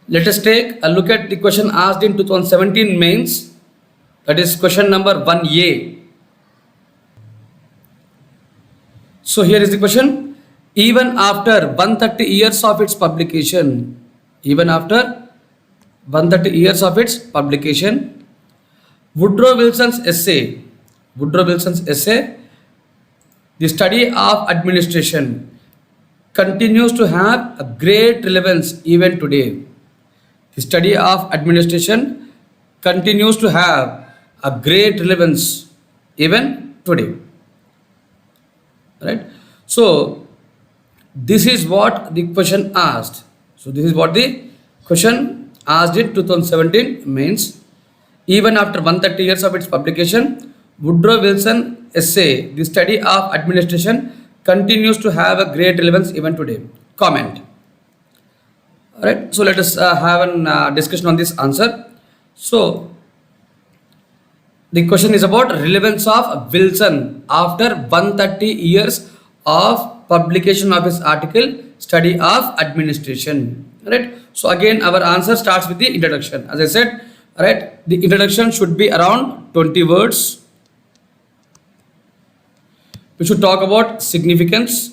Let us take a look at the question asked in 2017 mains. That is question number 1A. So here is the question. Even after 130 years of its publication, even after 130 years of its publication, Woodrow Wilson's essay, The Study of Administration, continues to have a great relevance even today. The study of administration continues to have a great relevance even today. Right? So, this is what the question asked. So, this is what the question asked in 2017 means. Even after 130 years of its publication, Woodrow Wilson essay, The Study of Administration, continues to have a great relevance even today. Comment. Alright, so let us have a discussion on this answer. So, the question is about relevance of Wilson after 130 years of publication of his article, Study of Administration. Right. So again, our answer starts with the introduction. As I said, right, the introduction should be around 20 words. We should talk about significance.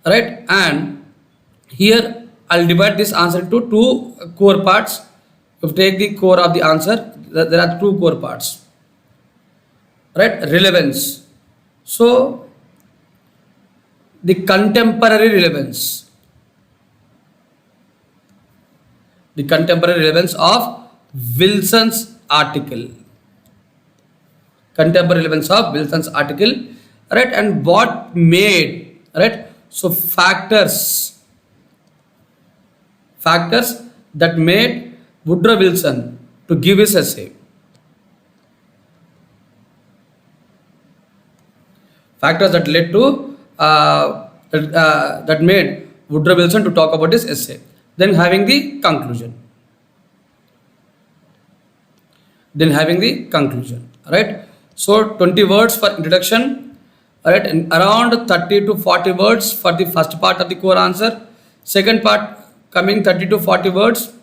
Right? And here I'll divide this answer into two core parts. If you take the core of the answer, there are two core parts. Right? Relevance. So, the contemporary relevance. The contemporary relevance of Wilson's article. Contemporary relevance of Wilson's article. Right? And what made, right? So, factors that made Woodrow Wilson to give his essay. Factors that led to that made Woodrow Wilson to talk about his essay. Then having the conclusion. Right? So 20 words for introduction. Right? And around 30 to 40 words for the first part of the core answer. Second part coming 30 to 40 words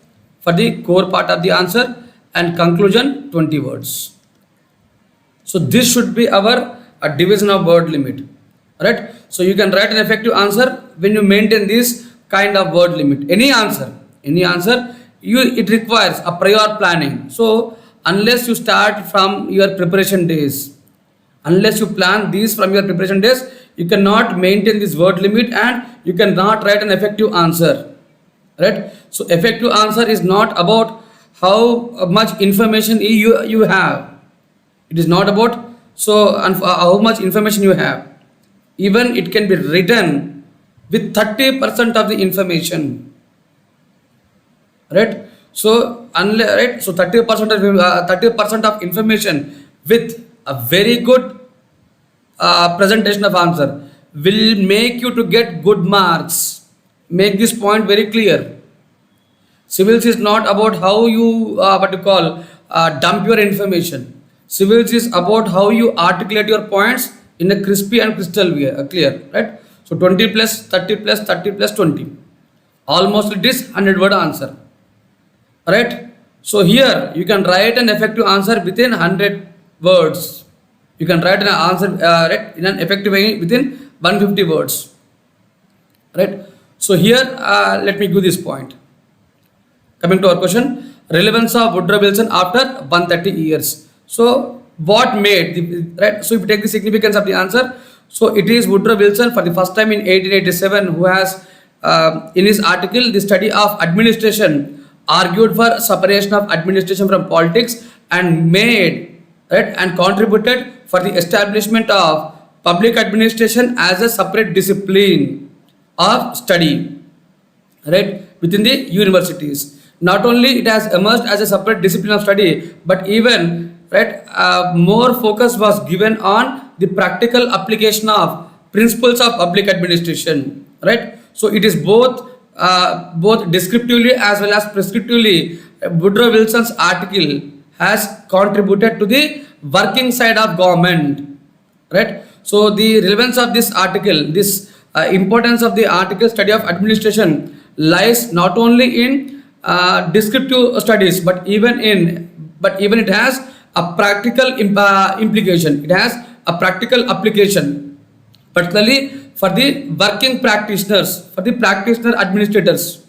for the core part of the answer, and conclusion 20 words. So this should be our division of word limit. Right? So you can write an effective answer when you maintain this kind of word limit. Any answer, it requires a prior planning. So unless you start from your preparation days, unless you plan these from your preparation days, you cannot maintain this word limit and you cannot write an effective answer. Right? So effective answer is not about how much information you have. It is not about how much information you have. Even it can be written with 30% of the information. Right? So 30% of information with a very good presentation of answer will make you to get good marks. Make this point very clear. Civils is not about how you dump your information. Civils is about how you articulate your points in a crispy and crystal clear. Right? So 20 plus 30 plus 30 plus 20. Almost it is 100-word answer. Right? So here you can write an effective answer within 100 words. You can write an answer in an effective way within 150 words. Right? So here, let me give this point. Coming to our question, relevance of Woodrow Wilson after 130 years. So what made right? So if you take the significance of the answer, so it is Woodrow Wilson for the first time in 1887 who has in his article The Study of Administration argued for separation of administration from politics and made and contributed for the establishment of public administration as a separate discipline of study, right, within the universities. Not only it has emerged as a separate discipline of study, but even more focus was given on the practical application of principles of public administration. Right. So it is both descriptively as well as prescriptively. Woodrow Wilson's article has contributed to the working side of government. Right. So the relevance of this article, this importance of the article study of administration lies not only in descriptive studies, but even it has a practical implication. It has a practical application, particularly for the working practitioners, for the practitioner administrators,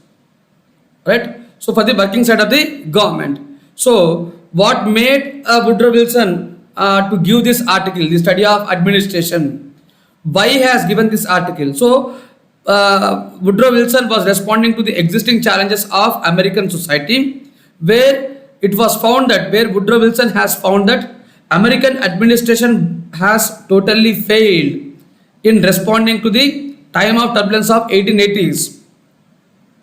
right? So for the working side of the government. So what made Woodrow Wilson to give this article, the study of administration? Why he has given this article? So Woodrow Wilson was responding to the existing challenges of American society, where it was found that where Woodrow Wilson has found that American administration has totally failed in responding to the time of turbulence of 1880s,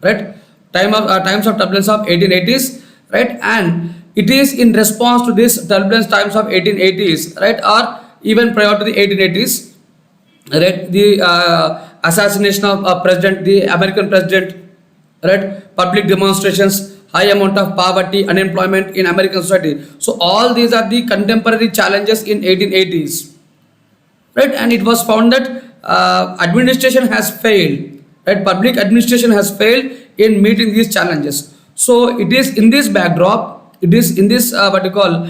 right? Times of turbulence of 1880s, right? And it is in response to this turbulence times of 1880s, right, or even prior to the 1880s, right? The assassination of president, the American president, right? Public demonstrations, high amount of poverty, unemployment in American society. So all these are the contemporary challenges in 1880s, right? And it was found that administration has failed, right? Public administration has failed in meeting these challenges. So it is in this backdrop, it is in this what you call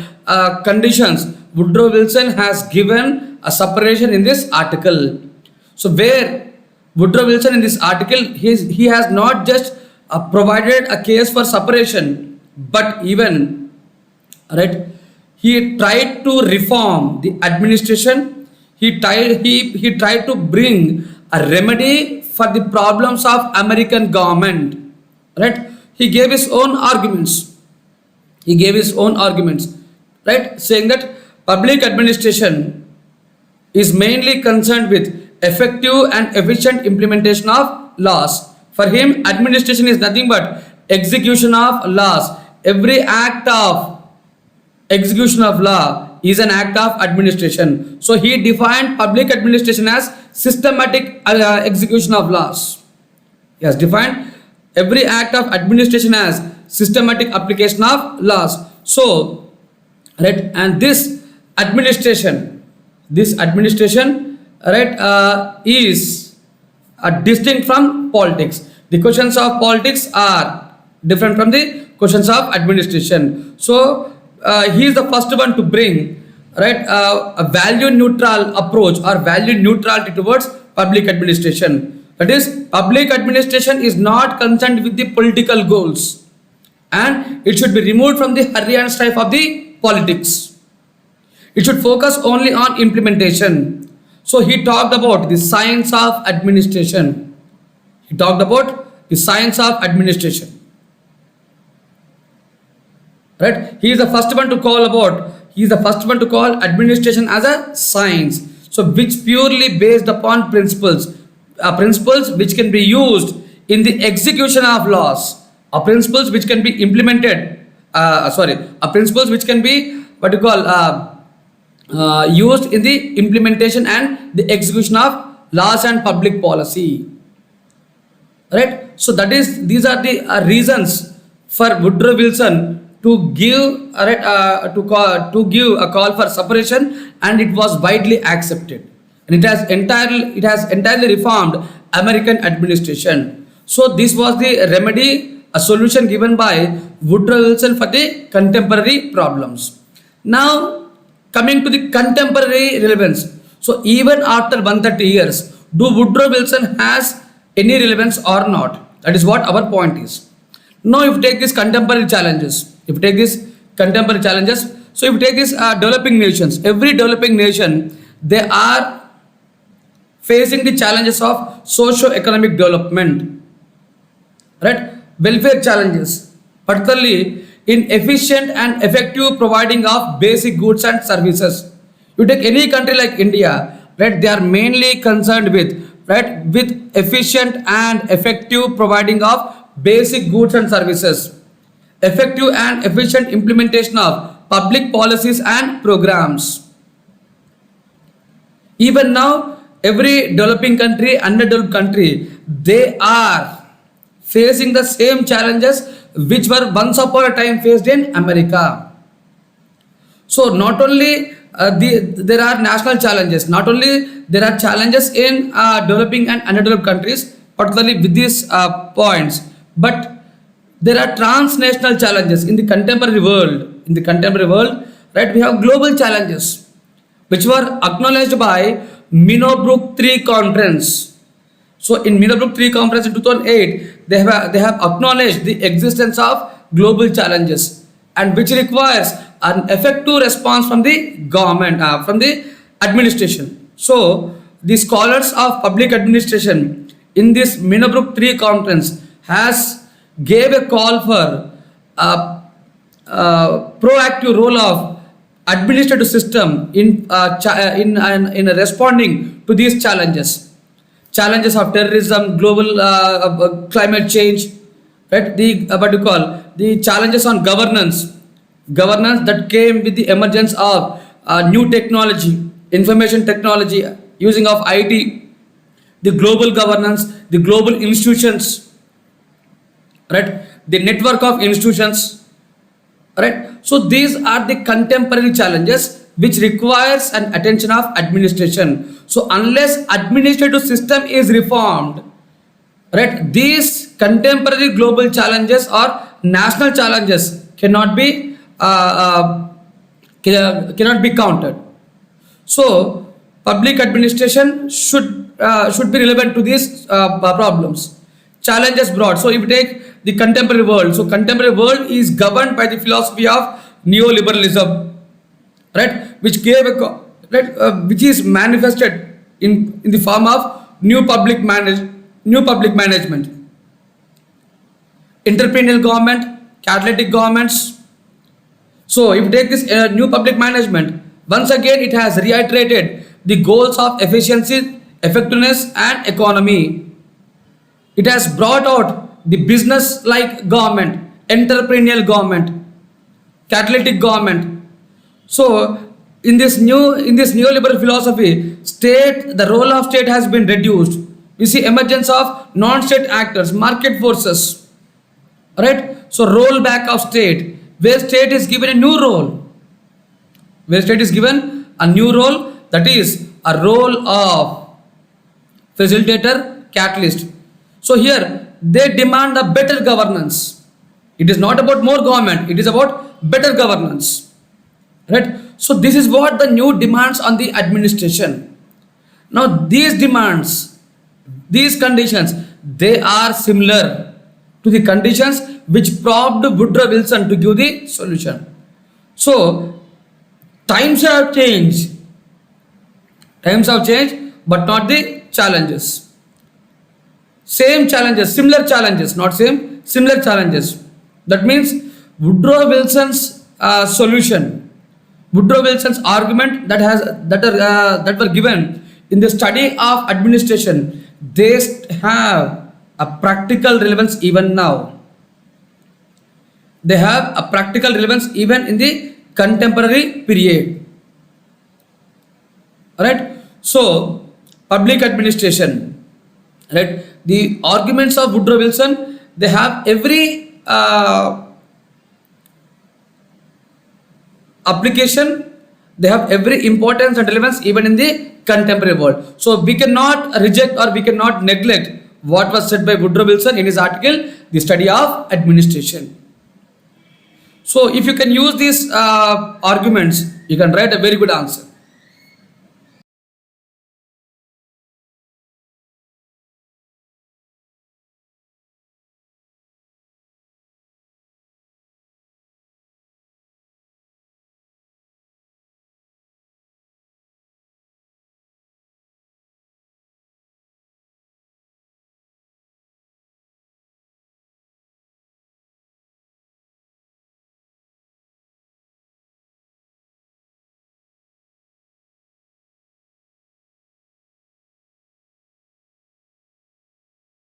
conditions, Woodrow Wilson has given a separation in this article. So where Woodrow Wilson in this article, he has not just provided a case for separation, but even, right, he tried to reform the administration. He tried to bring a remedy for the problems of American government, right? He gave his own arguments. He gave his own arguments, right, saying that public administration is mainly concerned with effective and efficient implementation of laws. For him, administration is nothing but execution of laws. Every act of execution of law is an act of administration. So he defined public administration as systematic execution of laws. He has defined every act of administration as systematic application of laws. So, right, and this administration, right, is distinct from politics. The questions of politics are different from the questions of administration. So he is the first one to bring, right, a value neutral approach or value neutrality towards public administration. That is, public administration is not concerned with the political goals, and it should be removed from the hurry and strife of the politics. It should focus only on implementation. So he talked about the science of administration. He talked about the science of administration. Right? He is the first one to call administration as a science. So which purely based upon principles which can be used in the execution of laws, or principles which can be implemented. Principles which can be used in the implementation and the execution of laws and public policy, right? So these are the reasons for Woodrow Wilson to give give a call for separation, and it was widely accepted, and it has entirely reformed American administration. So this was the remedy, a solution given by Woodrow Wilson for the contemporary problems. Now, coming to the contemporary relevance. So even after 130 years, do Woodrow Wilson has any relevance or not? That is what our point is. Now if you take these contemporary challenges, so if you take these developing nations, every developing nation, they are facing the challenges of socio-economic development, right? Welfare challenges, particularly in efficient and effective providing of basic goods and services. You take any country like India, right? They are mainly concerned with, right, with efficient and effective providing of basic goods and services, effective and efficient implementation of public policies and programs. Even now, every developing country, underdeveloped country, they are facing the same challenges which were once upon a time faced in America. So not only there are national challenges. Not only there are challenges in developing and underdeveloped countries, particularly with these points, but there are transnational challenges in the contemporary world. In the contemporary world, right, we have global challenges which were acknowledged by Minnowbrook 3 conference. So in Minnowbrook 3 conference in 2008, they have acknowledged the existence of global challenges, and which requires an effective response from the government, from the administration. So the scholars of public administration in this Minnowbrook 3 conference has gave a call for proactive role of administrative system in responding to these challenges of terrorism, global climate change, right? The what you call the challenges on governance that came with the emergence of new technology, information technology, using of IT, the global governance, the global institutions, right? The network of institutions, right? So these are the contemporary challenges which requires an attention of administration. So unless administrative system is reformed, right, these contemporary global challenges or national challenges cannot be countered. So public administration should be relevant to these problems. Challenges brought. So if you take the contemporary world, so contemporary world is governed by the philosophy of neoliberalism, right, which gave which is manifested in the form of new public management, entrepreneurial government, catalytic governments. So if you take this new public management, once again it has reiterated the goals of efficiency, effectiveness and economy. It has brought out the business like government, entrepreneurial government, catalytic government. So in this neoliberal philosophy, the role of state has been reduced. We see emergence of non-state actors, market forces, right? So rollback of state, where state is given a new role, that is a role of facilitator, catalyst. So here they demand a better governance. It is not about more government, it is about better governance, right? So this is what the new demands on the administration. Now these demands, these conditions, they are similar to the conditions which prompted Woodrow Wilson to give the solution. So times have changed, but not the challenges. Same challenges, similar challenges, not same, similar challenges. That means Woodrow Wilson's solution, Woodrow Wilson's argument that were given in the study of administration, they have a practical relevance even now. They have a practical relevance even in the contemporary period. Alright, so public administration, right? The arguments of Woodrow Wilson, they have every application, they have every importance and relevance even in the contemporary world. So we cannot reject or we cannot neglect what was said by Woodrow Wilson in his article, The Study of Administration. So if you can use these arguments, you can write a very good answer.